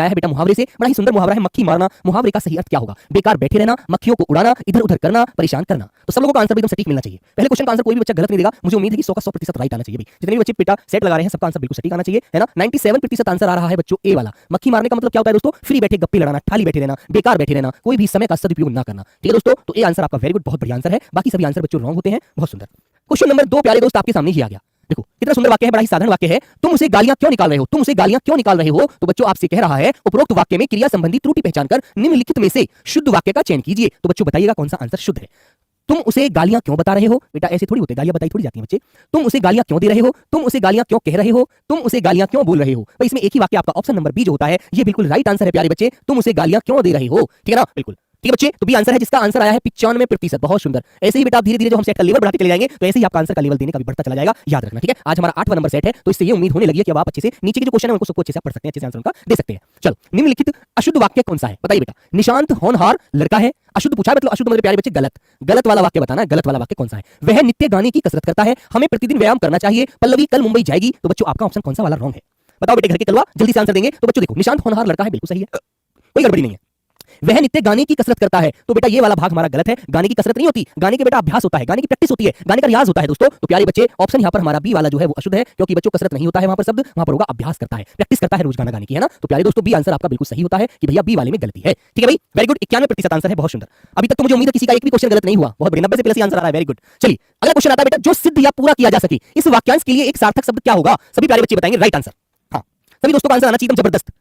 आया है बेटा मुहावरे से, बड़ा ही सुंदर मुहावरा है मक्खी मारना। मुहावरे का सही अर्थ क्या होगा? बेकार बैठे रहना, मक्खियों को उड़ाना, इधर उधर करना, परेशान करना। तो सब लोगों का आंसर एकदम सटीक मिलना चाहिए। पहले क्वेश्चन का आंसर कोई भी बच्चा गलत नहीं देगा। मुझे उम्मीद है कि 100 का 100% राइट आना चाहिए भाई। जितने भी बच्चे बेटा सेट लगा रहे हैं सबका आंसर बिल्कुल सटीक आना चाहिए, है ना। 97% आंसर आ रहा है बच्चों ए वाला। मक्खी मारने का मतलब क्या होता है दोस्तों? फ्री बैठे गप्पी लड़ाना, खाली बैठे रहना, बेकार बैठे रहना, कोई भी समय का सदुपयोग ना करना। ठीक है दोस्तों, तो ए आंसर आपका वेरी गुड, बहुत बढ़िया आंसर है। बाकी सभी आंसर बच्चों रॉन्ग होते हैं। बहुत सुंदर। क्वेश्चन नंबर 2 प्यारे दोस्त आपके सामने ही आ गया। देखो कितना सुंदर वाक्य है, बड़ा ही साधारण वाक्य है। तुम उसे गालियां क्यों निकाल रहे हो? तुम उसे गालियां क्यों निकाल रहे हो? तो बच्चों आपसे कह रहा है उपरोक्त वाक्य में क्रिया संबंधी त्रुटि पहचान कर निम्नलिखित में से शुद्ध वाक्य का चयन कीजिए। तो बच्चों बताइएगा कौन सा आंसर शुद्ध है। तुम उसे गालियां क्यों बता रहे हो? बेटा ऐसे थोड़ी होते, गालियां बताई थोड़ी जाती हैं बच्चे। तुम उसे गालियां क्यों दे रहे हो? तुम उसे गालियां क्यों कह रहे हो? तुम उसे गालियां क्यों बोल रहे हो? भाई इसमें एक ही वाक्य आपका ऑप्शन नंबर बी जो होता है ये बिल्कुल राइट आंसर है प्यारे बच्चे। तुम उसे गालियां क्यों दे रहे हो? ठीक है ना, बिल्कुल ठीक है बच्चे। तो बी आंसर है जिसका आंसर आया है 95%। बहुत सुंदर। ऐसे ही बेटा धीरे धीरे जो हम सेट का लेवल बढ़ाते चले जाएंगे तो ऐसे ही आपका आंसर का लेवल देने का भी बढ़ता चला जाएगा, याद रखना। ठीक है, आज हमारा 8वां नंबर सेट है तो इससे ये उम्मीद होने लगी है कि अब आप अच्छे से नीचे के जो क्वेश्चन है उनको सबको अच्छे से पढ़ सकते हैं, अच्छे से आंसर उनका दे सकते हैं। चलो निम्नलिखित अशुद्ध वाक्य कौन सा है बताइए बेटा। निशांत होनहार लड़का है। अशुद्ध पूछा है मतलब अशुद्ध मतलब प्यारे बच्चे गलत। गलत वाला वाक्य बताना है, गलत वाला वाक्य कौन सा है। वह नित्य गाने की कसरत करता है। हमें प्रतिदिन व्यायाम करना चाहिए। पल्लवी कल मुंबई जाएगी। तो बच्चों आपका ऑप्शन कौन सा वाला रॉन्ग है? बताओ बेटे घर के कलवा, जल्दी से आंसर देंगे। तो बच्चों देखो निशांत होनहार लड़का है बिल्कुल सही है, कोई गड़बड़ी नहीं है। वह नित्य गाने की कसरत करता है। तो बेटा ये वाला भाग हमारा गलत है। गाने की कसरत नहीं होती, गाने के बेटा अभ्यास होता है, गाने की प्रैक्टिस होती है, गाने का रियाज होता है दोस्तों। तो प्यारे बच्चे ऑप्शन यहाँ पर हमारा बी वाला जो है वो अशुद्ध है, क्योंकि बच्चों कसरत नहीं होता है वहां पर शब्द, वहां पर होगा अभ्यास करता है, प्रैक्टिस करता है रोज गाना गाने की, है ना। तो प्यारे दोस्तों बी आंसर आपका बिल्कुल सही होता है कि भैया बी वाले में गलती है। ठीक है भाई, वेरी गुड, 91% आंसर है। बहुत सुंदर। अभी तक तो मुझे उम्मीद है किसी का एक भी क्वेश्चन गलत नहीं हुआ। बहुत बढ़िया, 90 से प्लस आंसर आ रहा है। Very good. चलिए अगला क्वेश्चन आता है बेटा, जो सिद्ध या पूरा किया जा सके इस वाक्यांश के लिए एक सार्थक शब्द क्या होगा? सभी प्यारे बच्चे बताएंगे राइट आंसर। हाँ सभी दोस्तों का आंसर आना चाहिए एकदम जबरदस्त।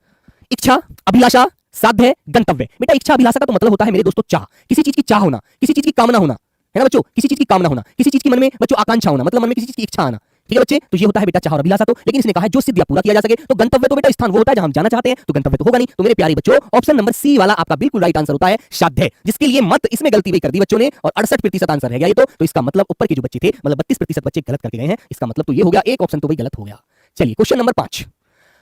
इच्छा, अभिलाषा, साध्य, गंतव्य। बेटा इच्छा अभिलाषा का तो मतलब होता है मेरे दोस्तों चाह, किसी चीज की चाह होना, किसी चीज की कामना होना, है ना बच्चों। किसी चीज की कामना होना, किसी चीज की मन में बच्चों आकांक्षा होना, मतलब मन में किसी चीज की इच्छा आना। ठीक है बच्चे, तो ये होता है बेटा चाह और अभिलाषा। तो लेकिन इसने कहा है जो सिद्ध या पूरा किया जा सके। तो गंतव्य तो बेटा स्थान वो होता है जहां हम जाना चाहते हैं, तो गंतव्य तो होगा नहीं। तो मेरे प्यारे बच्चों ऑप्शन नंबर सी वाला आपका बिल्कुल राइट आंसर होता है साध्य, जिसके लिए मत इसमें गलती भी कर दी बच्चों ने और 68% आंसर रह गया ये। तो इसका मतलब ऊपर के जो बच्चे थे मतलब 32% बच्चे गलत करके गए हैं। इसका मतलब तो ये हो गया एक ऑप्शन तो भाई गलत हो गया। चलिए क्वेश्चन नंबर 5,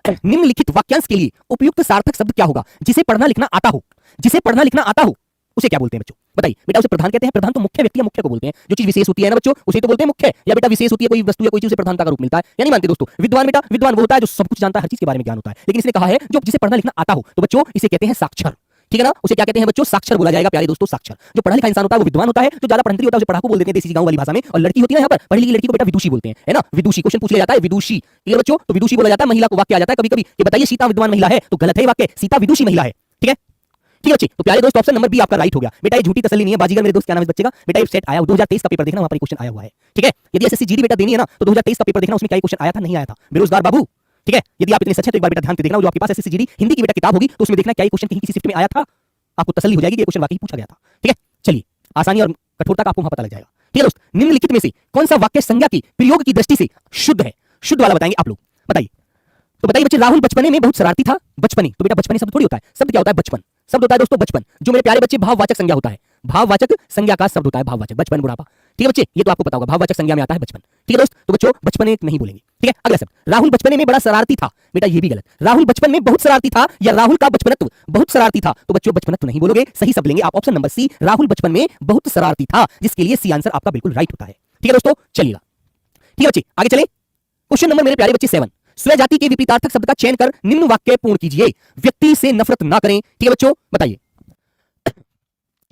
निम्नलिखित वाक्यांश के लिए उपयुक्त सार्थक शब्द क्या होगा? जिसे पढ़ना लिखना आता हो, जिसे पढ़ना लिखना आता हो उसे क्या बोलते हैं बच्चों बताइए। बेटा उसे प्रधान कहते हैं। प्रधान तो मुख्य व्यक्ति या मुख्य को बोलते हैं। जो चीज विशेष होती है ना बच्चों उसे तो बोलते हैं मुख्य, या बेटा विशेष होती है कोई वस्तु या कोई चीज उसे प्रधानता का रूप मिलता है, या नहीं मानते दोस्तों। विद्वान बेटा विद्वान वो होता है जो सब कुछ जानता है, हर चीज के बारे में ज्ञान होता है। लेकिन इसने कहा है जो जिसे पढ़ना लिखना आता हो, तो बच्चों इसे कहते हैं साक्षर। ठीक है ना, उसे क्या कहते हैं बच्चों? साक्षर बोला जाएगा प्यारे दोस्तों, साक्षर। जो पढ़ा लिखा इंसान होता है वो विद्वान होता है, जो ज्यादा पढ़ंतरी होता है उसे पढ़ाकू बोल देते हैं देसी गांव वाली भाषा में। और लड़की होती है यहाँ पर पढ़ी लिखी लड़की को बेटा विदुषी बोलते हैं, है ना। विदुषी क्वेश्चन पूछ लिया जाता है, विदुषी। क्लियर बच्चों, तो विदुषी बोला जाता है। महिला को वाक्य आ जाता है कभी कभी कि बताइए सीता विद्वान महिला है, तो गलत है वाक्य, सीता विदुषी महिला है। ठीक है ठीक है बच्चे, तो प्यारे दोस्त ऑप्शन नंबर बी आपका राइट हो गया। बेटा ये झूठी तसल्ली नहीं है बाजीगर मेरे दोस्त, क्या नाम है बच्चे का? बेटा ये सेट आया 2023 का पेपर देखना, वहां पर क्वेश्चन आया हुआ है। ठीक है, यदि एसएससी जीडी बेटा देनी है ना तो 2023 का पेपर देखना, उसमें क्या क्वेश्चन आया था नहीं आया था बेरोजगार बाबू। ठीक है, यदि आप इतने सच है तो एक बार बेटा ध्यान से देखना, जो आपके पास एसएससी जीडी हिंदी की बेटा किताब होगी तो उसमें देखना क्या क्वेश्चन कहीं किसी शिफ्ट में आया था, आपको तसल्ली हो जाएगी कि क्वेश्चन वाकई पूछा गया था। ठीक है, चलिए आसानी और कठोरता का आपको वहां पता लग जाएगा। ठीक है दोस्त, निम्नलिखित में से कौन सा वाक्य संज्ञा की प्रयोग की दृष्टि से शुद्ध है? शुद्ध वाला बताएंगे आप लोग, बताइए। तो बताइए बच्चे, राहुल बचपने में बहुत शरारती था। बचपने, तो बेटा बचपने शब्द थोड़ी होता है, शब्द क्या होता है? बचपन शब्द होता है दोस्तों, बचपन। जो मेरे प्यारे बच्चे भाववाचक संज्ञा होता है, भाववाचक संज्ञा का शब्द होता है भाववाचक, बचपन बुढ़ापा। ठीक है बच्चे, ये तो आपको पता होगा, भाववाचक संज्ञा में आता है बचपन। ठीक है दोस्त, तो बच्चों बचपने नहीं बोलेंगे। ठीक है, अगला शब्द राहुल बचपने में बड़ा शरारती था। बेटा ये भी गलत। राहुल बचपन में बहुत शरारती था या राहुल का बचपनत्व बहुत शरारती था, तो बच्चों बचपनत्व नहीं बोलोगे, सही शब्द लेंगे आप ऑप्शन नंबर सी, राहुल बचपन में बहुत शरारती था, जिसके लिए सी आंसर आपका बिल्कुल राइट होता है। ठीक है दोस्तों, चलिएगा। ठीक है बच्चे, आगे चले। क्वेश्चन नंबर मेरे प्यारे बच्चे 7, स्वय जाति के विपरीतार्थक शब्द का चयन कर निम्न वाक्य पूर्ण कीजिए। व्यक्ति से नफरत ना करें। ठीक है बच्चों, बताइए।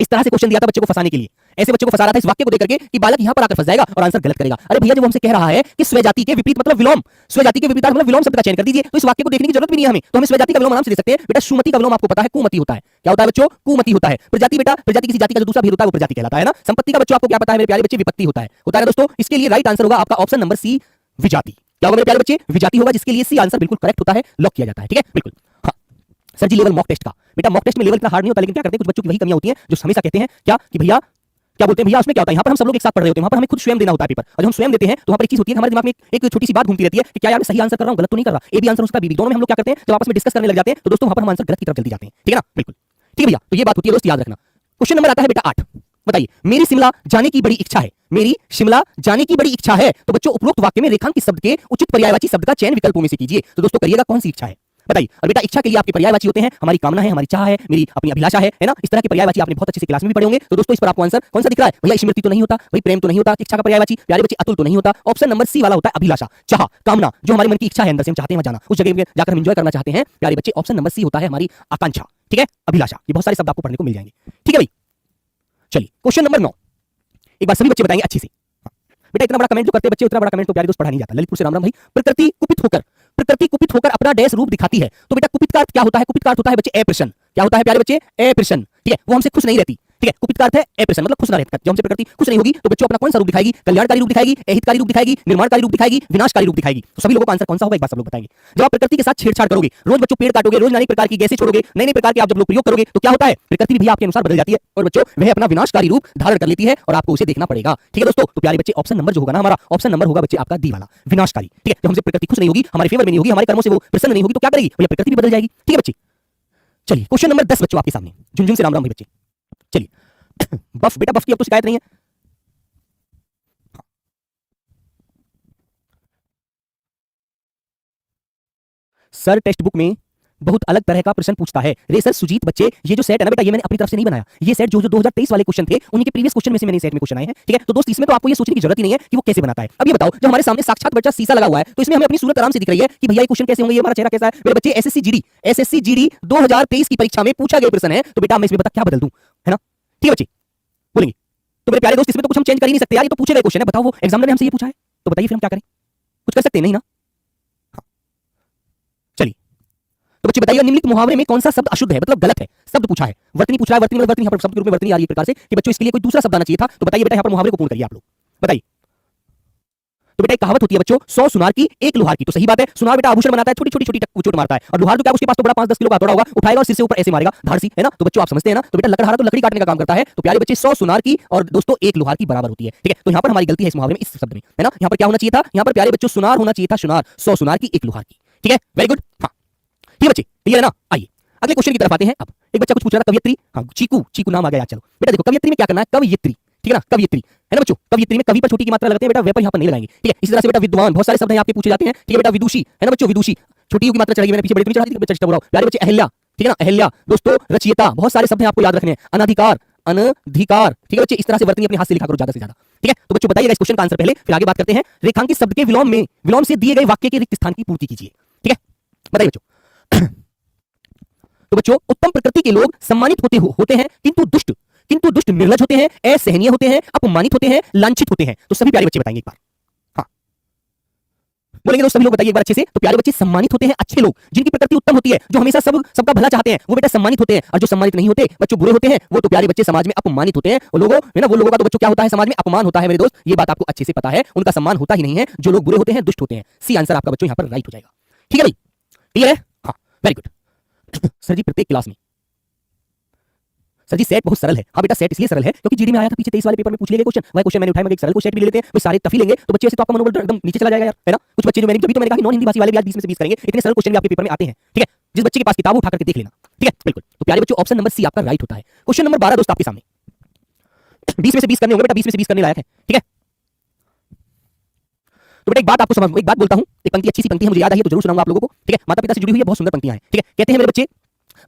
इस तरह से क्वेश्चन दिया था बच्चे को फंसाने के लिए, ऐसे बच्चों को फंसा रहा था इस वाक्य को देकर के कि बालक यहां पर आकर फंस जाएगा और आंसर गलत करेगा। अरे भैया जब हमसे कह रहा है कि स्वय जाति के विपरीत मतलब विलोम, स्वय जाति के विपरीत मतलब विलोम शब्द का चयन कर दीजिए, तो इस वाक्य को देखने की जरूरत भी नहीं है हमें, तो हम स्वय जाति का विलोम आराम से दे सकते हैं। बेटा सुमति का विलोम आपको पता है कुमति होता है। क्या होता है बच्चों? कुमति होता है। प्रजाति बेटा, प्रजाति किसी जाति का जो दूसरा भेद होता है वो प्रजाति कहलाता है ना। संपत्ति का बच्चों आपको क्या पता है मेरे प्यारे बच्चे? विपत्ति होता है दोस्तों। इसके लिए राइट आंसर होगा आपका ऑप्शन नंबर सी, विजाति। क्या होगा मेरे प्यारे बच्चे? विजाति होगा, जिसके लिए सी आंसर बिल्कुल करेक्ट होता है, लॉक किया जाता है। ठीक है, बिल्कुल। हाँ सर जी, लेवल मॉक टेस्ट का बेटा, मॉक टेस्ट में लेवल इतना हार्ड नहीं होता, लेकिन क्या करते हैं कुछ बच्चों की वही कमियां होती हैं जो हमेशा कहते हैं क्या कि भैया क्या बोलते हैं भैया उसमें क्या होता है, यहाँ पर हम सब लोग एक साथ पढ़ रहे होते हैं, वहाँ पर हमें खुद स्वयं देना होता है पेपर, और जब हम स्वयं देते हैं तो वहाँ पर एक चीज होती है हमारे दिमाग में एक छोटी सी बात घूमती रहती है कि क्या यार मैं सही आंसर कर रहा हूँ, गलत तो नहीं कर रहा, ए भी आंसर हो सकता है, बी भी। दोनों में हम लोग क्या करते हैं जब आपस में डिस्कस करने लग जाते हैं तो दोस्तों वहाँ पर हम आंसर गलत की तरफ जल्दी जाते हैं। ठीक है ना, बिल्कुल ठीक है भैया, तो ये बात होती है दोस्त, याद रखना। क्वेश्चन नंबर आता है बेटा 8, बताइए। मेरी शिमला जाने की बड़ी इच्छा है। मेरी शिमला जाने की बड़ी इच्छा है, तो बच्चों उपरोक्त वाक्य में रेखांकित शब्द के उचित पर्यायवाची शब्द का चयन विकल्पों में से कीजिए। तो दोस्तों करिएगा कौन सी इच्छा है बताइए। और बेटा इच्छा के लिए आपके पर्यायवाची होते हैं हमारी कामना है, हमारी चाह है, मेरी अपनी अभिलाषा है ना। इस तरह के पर्यायवाची आपने बहुत अच्छे से क्लास में भी पढ़े होंगे। तो दोस्तों इस पर आपको आंसर कौन सा दिख रहा है? भैया स्मृति तो नहीं होता, भाई प्रेम तो नहीं होता, इच्छा का पर्यायवाची प्यारे बच्चे अतुल तो नहीं होता। ऑप्शन नंबर सी वाला होता है अभिलाषा, चाह, कामना, जो हमारे मन की इच्छा है, अंदर से हम चाहते हैं वहां जाना, उस जगह में जाकर हम एंजॉय करना चाहते हैं। प्यारे बच्चे ऑप्शन नंबर सी होता है हमारी आकांक्षा, ठीक है, अभिलाषा। ये बहुत सारे शब्द आपको पढ़ने को मिल जाएंगे, ठीक है भाई। चलिए क्वेश्चन नंबर 9 एक बार सभी बच्चे बताएंगे अच्छे से। बेटा इतना बड़ा कमेंट जो करते हैं बच्चे, उतना बड़ा कमेंट तो प्यारे दोस्त पढ़ा नहीं जाता। ललितपुर से राम राम भाई। प्रकृति कुपित होकर अपना डैश रूप दिखाती है। तो बेटा कुपित का अर्थ क्या होता है? कुपित का अर्थ होता है बच्चे अप्रसन्न। क्या होता है प्यारे बच्चे? अप्रसन्न, ठीक है, वो हमसे खुश नहीं रहती, ठीक है। कुपित का अर्थ है अप्रसन्न, मतलब खुश ना रहती। जब हमसे प्रकृति खुश नहीं होगी तो बच्चों अपना कौन सा रूप दिखाएगी? कल्याणकारी रूप दिखाएगी, अहितकारी रूप दिखाएगी, निर्माणकारी रूप दिखाएगी, विनाशकारी रूप दिखाएगी। तो सभी लोगों का आंसर कौन सा होगा एक बार सब लोग बताएंगे। जब आप प्रकृति के साथ छेड़छाड़ करोगे, रोज बच्चों पेड़ काटोगे, रोज नई प्रकार की गैसें छोड़ोगे, नए नए प्रकार के आप जब लोग प्रयोग करोगे तो क्या होता है? प्रकृति भी आपके अनुसार बदल जाती है और बच्चों वह अपना विनाशकारी रूप धारण कर लेती है और आपको उसे देखना पड़ेगा, ठीक है दोस्तों। तो प्यारे बच्चे ऑप्शन नंबर जो होगा ना हमारा, ऑप्शन नंबर होगा बच्चे आपका डी वाला, विनाशकारी, ठीक है। जब हमसे प्रकृति खुश नहीं होगी, हमारे फेवर में नहीं होगी, हमारे कर्मों से वो प्रसन्न नहीं होगी तो क्या करेगी? भैया प्रकृति भी बदल जाएगी, ठीक है बच्चे। चलिए क्वेश्चन नंबर 10 बच्चों आपके सामने, झुनझुन से राम राम भाई बच्चे। चलिए बफ बेटा, बफ की अब तो शिकायत नहीं है। सर टेक्स्ट बुक में बहुत अलग तरह का प्रश्न पूछता है। रे सर सुजीत बच्चे, ये जो सेट है ना बेटा, ये मैंने अपनी तरफ से नहीं बनाया। ये सेट जो 2023 वाले क्वेश्चन थे, उन्हीं के प्रीवियस क्वेश्चन में से मैंने सेट में क्वेश्चन आए हैं, ठीक है। तो दोस्त इसमें तो आपको ये सोचने की जरूरत ही नहीं है कि वो कैसे बनाता है। अब ये बताओ, जब हमारे सामने साक्षात बच्चा शीशा लगा हुआ है तो इसमें हमें अपनी सूरत आराम से दिख रही है कि भैया ये क्वेश्चन कैसे होंगे, ये हमारा चेहरा कैसा है। मेरे बच्चे एसएससी जीडी 2023 की परीक्षा में पूछा गया प्रश्न है, तो बेटा मैं इसमें बता क्या बदल दूं, है ना, ठीक है बच्चे बोलेंगे। तो मेरे प्यारे दोस्त इसमें तो कुछ हम चेंज कर ही नहीं सकते यार, ये तो पूछे गए क्वेश्चन है। बताओ वो एग्जामिनर ने हमसे ये पूछा है, तो बताइए फिर हम क्या करें? कुछ कर सकते हैं नहीं ना। चलिए तो बच्चे बताइए निम्नलिखित मुहावरे में कौन सा शब्द अशुद्ध है, मतलब गलत है। शब्द पूछा है, वर्तनी पूछ रहा है, वर्तनी मतलब वर्तनी, यहाँ पर शब्द के रूप में वर्तनी आ रही है प्रकार से कि बच्चों इसके लिए कोई दूसरा शब्द आना चाहिए था। तो बताइए बेटा यहाँ पर मुहावरे को पूर्ण करिए आप लोग, बताइए। तो बेटा एक कहावत होती है बच्चों, 100 सुनार की एक लोहार की। तो सही बात है, सुनार बेटा आभूषण बनाता है, छोटी छोटी छोटी चोट मारता है, और लोहार तो क्या उसके पास तो बड़ा 5-10 किलो का हथौड़ा होगा, उठाएगा और सिर से ऊपर ऐसे मारेगा धारसी, है ना। तो बच्चों आप समझते हैं ना। तो बेटा लकड़हारा तो लकड़ी काटने का काम करता है। तो प्यारे बच्चे 100 सुनार की और दोस्तों एक लोहार की बराबर होती है, ठीक है। तो यहाँ पर हमारी गलती है इस मुहावरे में, इस शब्द में, है ना। यहाँ पर क्या होना चाहिए था? यहाँ पर प्यारे बच्चों सुनार होना चाहिए था, सुनार, 100 सुनार की एक लोहार की, ठीक है। वेरी गुड, हाँ ठीक है बच्चे, क्लियर है ना। आइए अगले क्वेश्चन की तरफ आते हैं। अब एक बच्चा कुछ पूछ रहा था, कवियत्री, हाँ चीकू नाम आ गया। चलो बेटा देखो, कवियत्री में क्या करना है? कवियत्री, ठीक है ना, कवियत्री है ना बच्चों। कवियत्री में कवि पर छोटी की मात्रा लगाते हैं बेटा, वे पर यहाँ पर नहीं लगाएंगे, ठीक है। इसी तरह से बेटा विद्वान, बहुत सारे शब्द हैं आपके पूछे जाते हैं, ठीक है बेटा। विदुषी है ना बच्चों, विदुषी छोटी की मात्रा चढ़ेगी, मैंने पीछे बड़ी चढ़ा दी, चेष्टा बोला प्यारे बच्चे। अहल्या, ठीक है ना, अहल्या दोस्तों। रचयिता, बहुत सारे शब्द हैं आपको याद रखने हैं। अनधिकार, अनधिकार, ठीक है बच्चे। इस तरह से वर्तनी अपने हाथ से लिखा करो ज्यादा से ज्यादा, ठीक है। तो बच्चों बताइएगा इस क्वेश्चन का आंसर पहले, फिर आगे बात करते हैं। रेखांकित शब्द के विलोम से दिए गए वाक्य के रिक्त स्थान की पूर्ति कीजिए, ठीक है, बताइए बच्चों। तो बच्चों उत्तम प्रकृति के लोग सम्मानित होते हैं, किंतु दुष्ट निर्लज होते हैं, असहनीय होते हैं, अपमानित होते हैं, लांछित होते हैं। तो सभी प्यारे बच्चे बताएंगे एक बार, हाँ बोलेंगे दोस्त, सभी लोग बताइए एक बार अच्छे से। तो प्यारे बच्चे सम्मानित होते हैं अच्छे लोग, जिनकी प्रकृति उत्तम होती है, जो हमेशा सबका भला चाहते हैं, वो बेटा सम्मानित होते हैं। और जो सम्मानित नहीं होते बच्चों, बुरे होते हैं, वो तो प्यारे बच्चे समाज में अपमानित होते हैं। वो लोगों है ना, वो लोगों का तो बच्चों क्या होता है? समाज में अपमान होता है मेरे दोस्त, ये बात आपको अच्छे से पता है। उनका सम्मान होता ही नहीं है, जो लोग बुरे होते हैं, दुष्ट होते हैं। सी आंसर आपका बच्चों यहाँ पर राइट हो जाएगा, ठीक है भाई, क्लियर है, हाँ वेरी गुड। सर जी प्रत्येक क्लास में सर जी सेट बहुत सरल है। हाँ बेटा सेट इसलिए सरल है क्योंकि जीडी में आया था पीछे 23 वाले पेपर में पूछ लिए गए क्वेश्चन, वह क्वेश्चन मैंने उठाया। मैं एक सरल को सेट भी ले लेते हैं, वो सारे टफ ही लेंगे तो बच्चे ऐसे तो आपका मनोबल एकदम नीचे चला जाएगा यार, है ना। कुछ बच्चे जो मैंने जब तो मैंने कहा नॉन हिंदी भाषी वाले भी आज 20 में से 20 करेंगे, इतने सरल क्वेश्चन भी आपके पेपर में आते हैं, ठीक है। जिस बच्चे के पास किताब उठा करके देख लेना, ठीक है बिल्कुल। तो प्यारे बच्चों ऑप्शन नंबर सी आपका राइट होता है। क्वेश्चन नंबर 12 दोस्त आपके सामने, 20 में से 20 करने होंगे बेटा, 20 में से 20 करने लायक है, ठीक है। तो बेटा एक बात आपको समझ, एक बात बोलता हूं, एक पंक्ति अच्छी सी पंक्ति है, मुझे याद आई है तो जरूर सुनाऊंगा आप लोगों को, ठीक है। माता पिता से जुड़ी हुई है, बहुत सुंदर पंक्तियां हैं, ठीक है। कहते हैं मेरे बच्चे,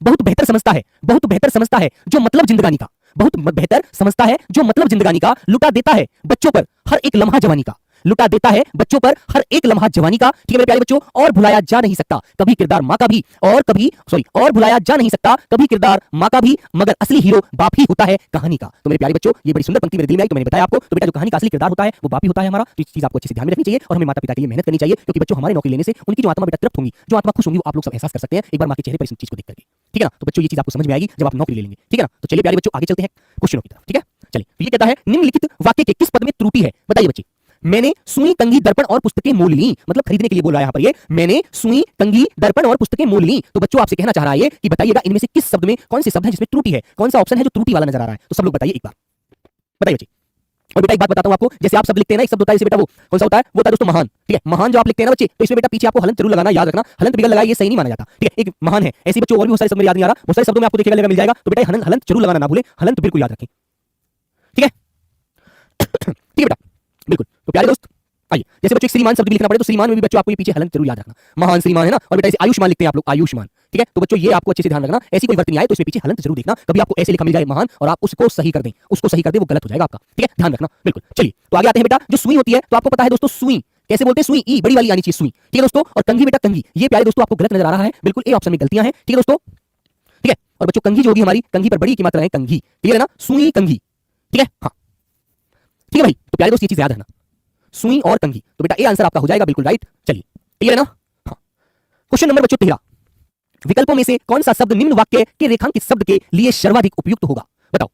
बहुत बेहतर समझता है जो मतलब जिंदगानी का, बहुत बेहतर समझता है जो मतलब जिंदगानी का, लुटा देता है बच्चों पर हर एक लम्हा जवानी का, लुटा देता है बच्चों पर हर एक लम्हा जवानी का, ठीक है मेरे प्यारे बच्चों। और भुलाया जा नहीं सकता कभी किरदार माँ का भी, और भुलाया जा नहीं सकता कभी किरदार माँ का भी, मगर असली हीरो बाप ही होता है कहानी का। तो मेरे प्यारे बच्चों ये बड़ी सुंदर पंक्ति मेरे दिल में आई तो मैंने बताया आपको। तो बेटा जो कहानी का असली किरदार होता है वो बाप ही होता है हमारा। तो इस चीज आपको अच्छे से ध्यान में रखनी चाहिए और हमें माता पिता के लिए मेहनत करनी चाहिए, क्योंकि बच्चों हमारे नौकरी लेने से उनकी जो आत्मा बेटा तृप्त होंगी, जो आत्मा खुश होंगी, वो आप लोग सब एहसास कर सकते हैं एक बार माँ के चेहरे पर इस चीज को देख करके, ठीक है ना। तो बच्चों ये चीज आपको समझ में आएगी जब आप नौकरी ले लेंगे, ठीक है ना। तो चलिए प्यारे बच्चों आगे चलते हैं क्वेश्चनों की तरफ, ठीक है। चलिए ये कहता है निम्नलिखित वाक्य के किस पद में त्रुटि है, बताइए बच्चे। मैंने सुई कंघी दर्पण और पुस्तकें मोल ली, मतलब खरीदने के लिए बोल रहा है यहाँ पर ये, मैंने सुई कंघी दर्पण और पुस्तकें मोल ली। तो बच्चों आपसे कहना चाह रहा है कि बताइएगा इनमें से किस शब्द में, कौन से शब्द है जिसमें त्रुटि है, कौन सा ऑप्शन है जो त्रुटि वाला नजर आ रहा है। तो सब लोग बताइए एक बार, बताइए बच्चे। और बेटा एक बात बताता हूं आपको, जैसे आप शब्द लिखते हैं ना, एक शब्द होता है जैसे बेटा वो कौन सा होता है, वो होता है दोस्तों महान, ठीक है। महान जो आप लिखते हैं ना बच्चे, तो इसमें बेटा पीछे आपको हलंत जरूर लगाना, याद रखना। हलंत बिगल लगाए ये सही नहीं माना जाता, ठीक है। एक महान है, ऐसे बच्चों और भी बहुत सारे शब्द याद नहीं आ रहा, बहुत सारे शब्दों में आपको देखिएगा मिल जाएगा। तो बेटा हलंत जरूर लगाना ना भूले, हलंत बिल्कुल याद रखें, ठीक है। ठीक है बेटा बिल्कुल। तो प्यारे दोस्त आइए, जैसे बच्चों एक श्रीमान शब्द भी लिखना पड़े तो श्रीमान में भी बच्चों आपको ये पीछे हलंत जरूर याद रखना, महान श्रीमान है ना। और बेटा इसे आयुष्मान लिखते हैं आप लोग, आयुष्मान, ठीक है। तो बच्चों ये आपको अच्छे से ध्यान रखना, ऐसी कोई वर्त नहीं आए तो इसमें पीछे हलंत जरूर देखना। कभी आपको ऐसे लिखा मिल जाए महान और आप उसको सही कर दें, उसको सही कर दें, वो गलत हो जाएगा आपका, ठीक है, ध्यान रखना बिल्कुल। चलिए तो आगे आते हैं बेटा, जो सुई होती है तो आपको पता है दोस्तों सुई कैसे बोलते हैं, सुई ई बड़ी वाली आनी चाहिए सुई, ठीक है दोस्तों। और कंघी बेटा कंघी, ये प्यारे दोस्तों आपको गलत नजर आ रहा है, बिल्कुल ए ऑप्शन में गलतियां हैं, ठीक है दोस्तों, ठीक है। और बच्चों कंघी जो होगी हमारी, कंघी पर बड़ी की मात्रा है कंघी, क्लियर है ना, सुई कंघी, ठीक है, हाँ ठीक है भाई। तो प्यारे दोस्त ये चीज याद रखना, सुई और कंघी, तो बेटा ए आंसर आपका हो जाएगा बिल्कुल राइट। चलिए क्लियर है ना, हाँ। क्वेश्चन नंबर बच्चों 13, विकल्पों में से कौन सा शब्द निम्न वाक्य के रेखांकित शब्द के लिए सर्वाधिक उपयुक्त होगा, बताओ।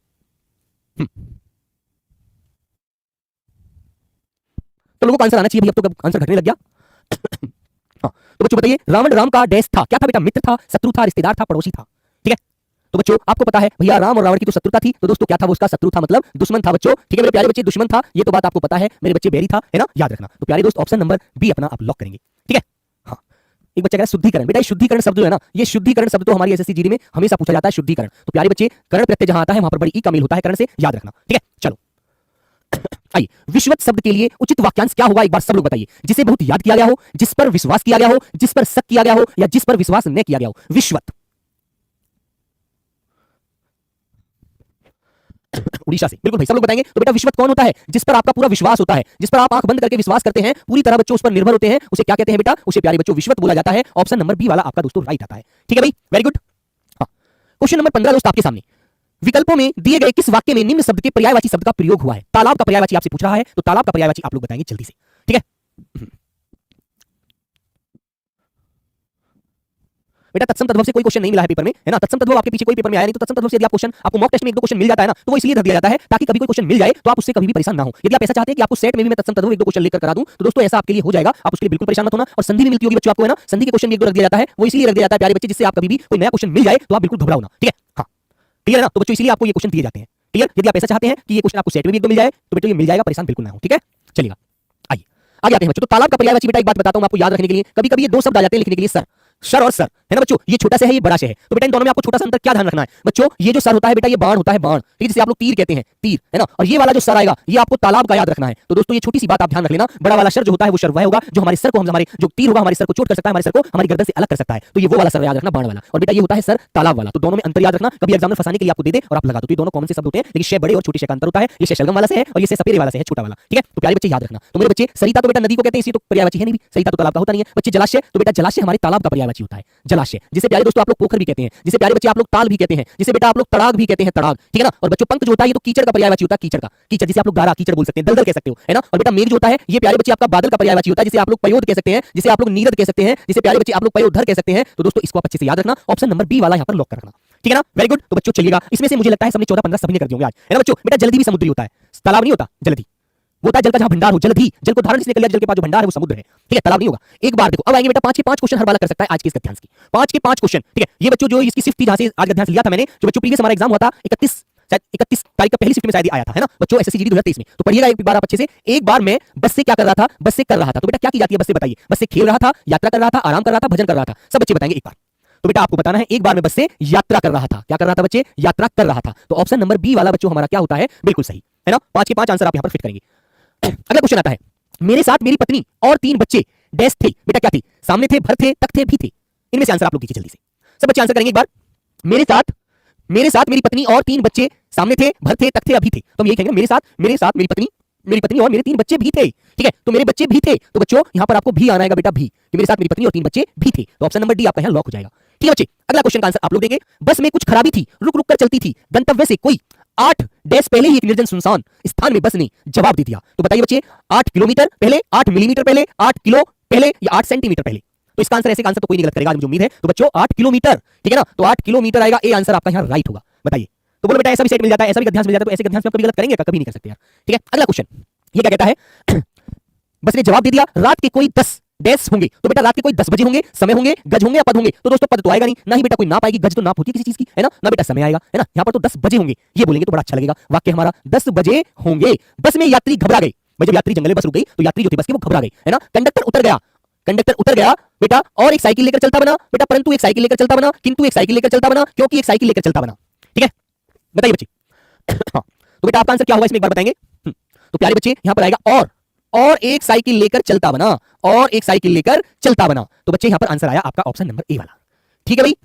तो लोगों को आंसर आना चाहिए भाई, अब तो आंसर घटने लग गया। हाँ तो बच्चों बताइए, रावण राम का डैश था, क्या था बेटा, मित्र था, शत्रु था, रिश्तेदार था, पड़ोसी था, ठीक है। तो बच्चों आपको पता है भैया राम और रावण की तो शत्रुता थी, तो दोस्तों क्या था वो, उसका शत्रु था, मतलब दुश्मन था बच्चों, ठीक है मेरे प्यारे बच्चे, दुश्मन था, ये तो बात आपको पता है, मेरे बच्चे बैरी था, है ना, याद रखना। तो प्यारे दोस्त ऑप्शन नंबर बी अपना आप लॉक करेंगे, ठीक है। हाँ एक बच्चा कह रहा है शुद्धिकरण, बेटा शुद्धिकरण शब्द जो है ना, ये शुद्धिकरण शब्द तो हमारी एसएससी जीडी में हमेशा पूछा जाता है, शुद्धिकरण। तो प्यारे बच्चे करण प्रत्यय जहां आता है वहां पर बड़ी ई का मेल होता है करण से, याद रखना, ठीक है। चलो आइए, विश्वत शब्द के लिए उचित वाक्यांश क्या होगा एक बार सब लोग बताइए, जिसे बहुत याद किया गया हो, जिस पर विश्वास किया गया हो, जिस पर शक किया गया हो, या जिस पर विश्वास न किया गया हो। विश्वत, उड़ीसा से, बिल्कुल भाई सब लोग बताएंगे। तो बेटा विश्वत कौन होता है, जिस पर आपका पूरा विश्वास होता है, जिस पर आप आंख बंद करके विश्वास करते हैं, पूरी तरह बच्चों उस पर निर्भर होते हैं, उसे क्या कहते हैं बेटा, उसे प्यारे बच्चों विश्वत बोला जाता है। ऑप्शन नंबर बी वाला आपका दोस्तों राइट आता है, ठीक है भाई, वेरी गुड। हाँ क्वेश्चन नंबर 15 दोस्त आपके सामने, विकल्पों में दिए गए किस वाक्य में निम्न शब्द के पर्यायवाची शब्द का प्रयोग हुआ है। तालाब का पर्यायवाची आपसे पूछ रहा है, तो तालाब का पर्यायवाची आप लोग बताएंगे जल्दी से, ठीक है। बेटा तत्सम तद्भव से कोई क्वेश्चन नहीं मिला है पेपर में, है ना, तत्सम तद्भव आपके पीछे कोई पेपर में आया नहीं, तो तत्सम तद्भव से यदि आप क्वेश्चन आपको मॉक टेस्ट में एक दो क्वेश्चन मिल जाता है ना, तो वो इसलिए रख दिया जाता है ताकि कभी कोई क्वेश्चन मिल जाए तो आप उससे कभी भी परेशान ना हो। यदि आप ऐसा चाहते हैं कि आपको सेट में भी मैं तत्सम तद्भव एक दो क्वेश्चन लेकर करा दूं, तो दोस्तों ऐसा आपके लिए हो जाएगा, आप उसके लिए बिल्कुल परेशान मत होना। और संधि भी मिलती होगी बच्चों आपको, है ना, संधि के क्वेश्चन भी एक दो रख दिया जाता है, वो इसलिए रख दिया जाता है प्यारे बच्चे, जिससे आप कभी भी कोई नया क्वेश्चन मिल जाए तो आप बिल्कुल घबराओ ना, ठीक है। हाँ क्लियर है ना, तो बच्चों इसलिए आपको ये क्वेश्चन दिए जाते हैं, क्लियर। यदि आप ऐसा चाहते हैं कि ये क्वेश्चन आपको सेट में भी एक दो मिल जाए तो बेटा ये मिल जाएगा, परेशान बिल्कुल ना हो, ठीक है। चलिएगा आइए आगे आते हैं बच्चों। तो तालाब का पर्यायवाची बेटा एक बात बताता हूं आपको याद रखने के लिए, कभी कभी ये दो शब्द आ जाते हैं लिखने के लिए, सर, सर और सर, है ना बच्चों, ये छोटा से है ये बड़ा से है, तो बेटा इन दोनों में आपको छोटा सा अंतर क्या ध्यान रखना है बच्चों, ये जो सर होता है बेटा ये बाण होता है, बाण, ठीक है, जिसे आप लोग तीर कहते हैं, तीर, है ना। और ये वाला जो सर आएगा ये आपको तालाब का याद रखना है। तो दोस्तों ये छोटी सी बात आप ध्यान रख लेना, बड़ा वाला सर जो होता है वो सर वह होगा जो हमारे सर को, हमारे जो तीर होगा हमारे सर को चोट कर सकता है, हमारे सर को हमारी गर्दन से अलग कर सकता है, तो ये वो वाला सर याद रखना, बाण वाला। और बेटा ये होता है सर तालाब वाला, तो दोनों में अंतर याद रखना, कभी एग्जाम में फंसाने के लिए आपको दे दे और आप लगा दो, तो ये दोनों कॉमन से शब्द होते हैं, लेकिन शे बड़े और छोटे शे का अंतर होता है, ये शे शलगम वाला से है और ये शे सपेरे वाला से है, छोटा वाला, ठीक है। तो प्यारे बच्चे याद रखना। तो मेरे बच्चे सरिता तो बेटा नदी को कहते हैं, इसी तो पर्यायवाची है नहीं, सरिता तो तालाब का होता नहीं है। बच्चे जलाशय, तो बेटा जलाशय हमारे तालाब का पर्यायवाची होता है, जलाशय, जिसे प्यारे दोस्तों आप लोग पोखर भी कहते हैं, जिसे प्यारे बच्चे आप लोग ताल भी कहते हैं, जिसे बेटा आप लोग तड़ाग भी कहते हैं, तड़ाग, ठीक है ना। और बच्चों पंख जो होता है ये तो कीचड़ का पर्यायवाची होता है, कीचड़ का, कीचड़ जिसे आप लोग गारा कीचड़ बोल सकते हैं, दलदल कह सकते हो, है ना। और बेटा मेघ जो होता है ये प्यारे बच्चे आपका बादल का पर्यायवाची होता है, जिसे आप लोग पयोद कह सकते हैं, जिसे आप लोग नीरद कह सकते हैं, जिसे प्यारे बच्चे आप लोग पयोधर कह सकते हैं। तो दोस्तों इसको आप अच्छे से याद रखना, ऑप्शन नंबर बी वाला यहाँ पर लॉक कर रखना, ठीक है ना, वेरी गुड। तो बच्चों चलिएगा, इसमें से मुझे लगता है सबने 14-15 सभी ने कर दिए होंगे आज, है ना बच्चों। बेटा जलधि भी समुद्री होता है, तालाब नहीं होता, जलधि वो होता है जल का जहां भंडार हो, जलधि, जल को धारण जिसने कर लिया, जल के पास जो भंडार है वो समुद्र है, ठीक है, तालाब नहीं होगा। एक बार देखो अब आएंगे बेटा 5 के 5 क्वेश्चन हर वाला कर सकता है आज के इस गद्यांश की, 5 के 5 क्वेश्चन, ठीक है। ये बच्चों जो इसकी शिफ्ट थी जहां से आज गद्यांश लिया था मैंने, जो बच्चों प्रीवियस हमारा एग्जाम हुआ था 31 तारीख का पहली शिफ्ट में शायद आया था, है ना बच्चों, एसएससी जीडी 2023 में। तो पढ़िएगा एक बार आप अच्छे से। एक बार मैं बस से क्या कर रहा था, बस से कर रहा था, तो बेटा क्या की जाती है बस से बताइए, बस से खेल रहा था, यात्रा कर रहा था, आराम कर रहा था, भजन कर रहा था, सब बच्चे बताएंगे एक बार। तो बेटा आपको बताना है एक बार मैं बस से यात्रा कर रहा था, क्या कर रहा था बच्चे, यात्रा कर रहा था। तो ऑप्शन नंबर बी वाला बच्चों हमारा क्या होता है, बिल्कुल सही, है ना। 5 के 5 आंसर आप यहां पर फिट करेंगे। अगला क्वेश्चन आता है, मेरे साथ मेरी पत्नी और 3 बच्चे डैश थे, बेटा क्या थे, सामने थे, भर थे, तक थे, भी थे। इनमें से आंसर आप लोग कीजिए जल्दी से, सब बच्चे आंसर करेंगे एक बार। मेरे साथ मेरी पत्नी और 3 बच्चे सामने थे, भर थे, तक थे, अभी थे। तो हम यही कहेंगे मेरे साथ मेरी पत्नी और मेरे 3 बच्चे भी थे, ठीक है। तो मेरे बच्चे भी थे, तो बच्चों यहां पर आपको भी आना है बेटा, भी, कि मेरे साथ मेरी पत्नी और 3 बच्चे भी थे। तो ऑप्शन नंबर डी आपका यहां लॉक हो जाएगा, ठीक है बच्चे। अगला क्वेश्चन का आंसर आप लोग देंगे, बस में कुछ खराबी थी, रुक रुक कर चलती थी, गंतव्य से कोई 8 डैश पहले ही एक निर्जन सुनसान स्थान में बस ने जवाब दे दिया। तो बताइए बच्चे 8 किलोमीटर पहले, 8 मिलीमीटर पहले, 8 किलो पहले या 8 सेंटीमीटर पहले। तो इसका आंसर, ऐसे का आंसर तो कोई नहीं गलत करेगा आज मुझे उम्मीद है। तो बच्चों 8 किलोमीटर, ठीक है ना, तो 8 किलोमीटर आएगा, ए आंसर आपका यहां राइट होगा। बताइए, तो बोलो बेटा ऐसा भी सेट मिल जाता है, ऐसा भी गद्यांश मिल जाता है, तो ऐसे गद्यांश में कभी गलत करेंगे, कभी नहीं कर सकते यार, ठीक है। अगला क्वेश्चन ये क्या कहता है, बस ने जवाब दे दिया रात के कोई 10 डैश होंगे, तो बेटा रात के कोई 10 बजे होंगे, समय होंगे, गज होंगे या पद होंगे। तो दोस्तों पद तो आएगा नहीं, ना ही बेटा कोई नाप आएगी, गज तो नाप होती है किसी चीज की, है ना बेटा समय आएगा, है ना। यहां पर तो 10 बजे होंगे ये बोलेंगे तो बड़ा अच्छा लगेगा, वाक्य हमारा 10 बजे होंगे। बस में यात्री घबरा गए, जब यात्री जंगल में बस रुक गई तो यात्री जो थे बस के वो घबरा गए, है ना। कंडक्टर उतर गया बेटा, और एक साइकिल लेकर चलता बना बेटा, परंतु एक साइकिल लेकर चलता बना, किंतु एक साइकिल लेकर चलता बना, क्योंकि एक साइकिल लेकर चलता बना, ठीक है। बताइए बच्चे हाँ, तो बेटा आपका आंसर क्या होगा इसमें एक बार बताएंगे। तो प्यारे बच्चे यहां पर आएगा और, और एक साइकिल लेकर चलता बना, और एक साइकिल लेकर चलता बना। तो बच्चे यहां पर आंसर आया आपका ऑप्शन नंबर ए वाला। ठीक है भाई,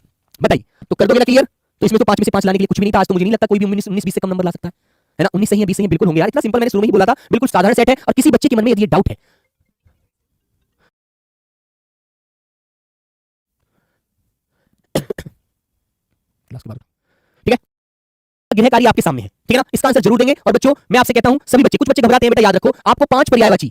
बताइए तो कर दोगे ना क्लियर? तो इसमें तो 5 में से 5 लाने के लिए कुछ भी नहीं था। आज तो मुझे नहीं लगता कोई भी 19 20 से कम नंबर ला सकता है ना? 19 सही है, 20 सही है, बिल्कुल होंगे यार। इतना सिंपल, मैंने शुरू में ही बोला था, बिल्कुल साधारण सेट है। और किसी बच्चे के मन में यदि ये डाउट है, ठीक है, गृहकार्य आपके सामने है, ठीक है ना? इसका आंसर जरूर देंगे। और बच्चों मैं आपसे कहता हूं, सभी बच्चे, कुछ बच्चे घबराते हैं, बेटा याद रखो, आपको 5 पर्यायवाची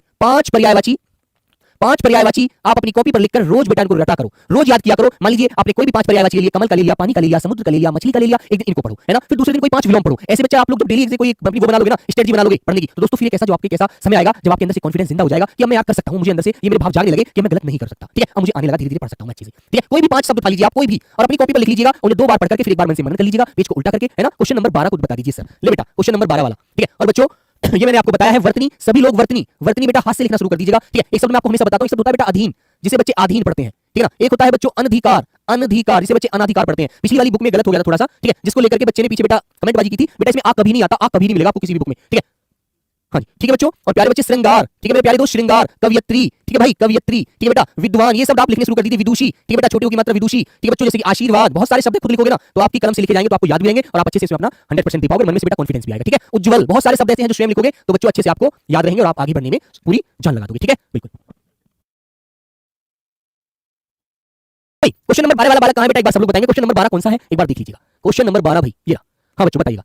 आप अपनी कॉपी पर लिखकर रोज बेटा इनको रटा करो, रोज याद किया करो। मान लीजिए आपने कोई भी 5 पर्यायवाची ले लिया, कमल का ले लिया, पानी का ले लिया, समुद्र का ले लिया, मछली का ले लिया, एक दिन इनको पढ़ो, है ना? फिर दूसरे दिन कोई 5 विलोम पढ़ो। ऐसे बच्चे आप लोग जब डेली से कोई अपनी वो बना लोगे ना, स्ट्रेटजी बना लोगे पढ़ने की, तो दोस्तों फिर एक ऐसा जो आपके कैसा समय आएगा जब आपके अंदर से कॉन्फिडेंस जिंदा हो जाएगा कि अब मैं याद कर सकता हूं, मुझे अंदर से ये मेरे भाव जागने लगे कि मैं गलत नहीं कर सकता, ठीक है? अब मुझे आने लगा, धीरे-धीरे पढ़ सकता हूं मैं अच्छे से, ठीक है? कोई भी 5 शब्द उठा लीजिए आप, कोई भी, और अपनी कॉपी पर लिख लीजिएगा, उन्हें 2 बार पढ़ करके फिर एक बार मन से मनन कर लीजिएगा, पेज को उल्टा करके, है ना? क्वेश्चन नंबर 12 को बता दीजिए सर। ले बेटा क्वेश्चन नंबर 12 वाला, ठीक है? और बच्चों ये मैंने आपको बताया है वर्तनी, सभी लोग वर्तनी वर्तनी बेटा हाथ से लिखना शुरू कर दीजिएगा, ठीक है? एक शब्द मैं आपको हमेशा बताता हूं, एक शब्द होता है बेटा अधीन, जिसे बच्चे अधीन पढ़ते हैं, ठीक है ना? एक होता है बच्चों अनधिकार, अनधिकार जिसे बच्चे अनाधिकार पढ़ते हैं। पिछली वाली बुक में गलत हो गया था थोड़ा सा, ठीक है? जिसको लेकर के बच्चे ने पीछे बेटा कमेंटबाजी की थी, बेटा इसमें आ कभी नहीं आता, आ कभी नहीं मिलेगा आपको किसी भी बुक में, ठीक है? हाँ जी, ठीक है बच्चों। और प्यारे बच्चे श्रृंगार, ठीक है मेरे प्यारे दोस्त, श्रृंगार, कवयत्री, ठीक है भाई, कवयत्री, ठीक है बेटा, विद्वान, ये सब आप लिखने शुरू कर दीजिए, विदुषी, ठीक है बेटा, छोटी होगी मात्रा विदुषी, ठीक है बच्चों, जैसे कि आशीर्वाद, बहुत सारे शब्द खुद लिखोगे ना तो आपकी कलम से लिखे जाएंगे, तो आपको याद भी रहेंगे और आप अच्छे से इसमें अपना 100% दे पाओगे, मन में से बेटा कॉन्फिडेंस भी आएगा, ठीक है? उज्जवल, बहुत सारे शब्द ऐसे हैं जो स्वयं लिखोगे तो बच्चों अच्छे से आपको याद रहेंगे और आप आगे बढ़ने में पूरी जान लगा दोगे, ठीक है? बिल्कुल। क्वेश्चन नंबर 12 वाला बालक कहां है बेटा, एक बार सब लोग बताएंगे क्वेश्चन नंबर 12 कौन सा है, एक बार देख लीजिएगा। क्वेश्चन नंबर 12 भाई ये रहा। हाँ बच्चों बताइएगा।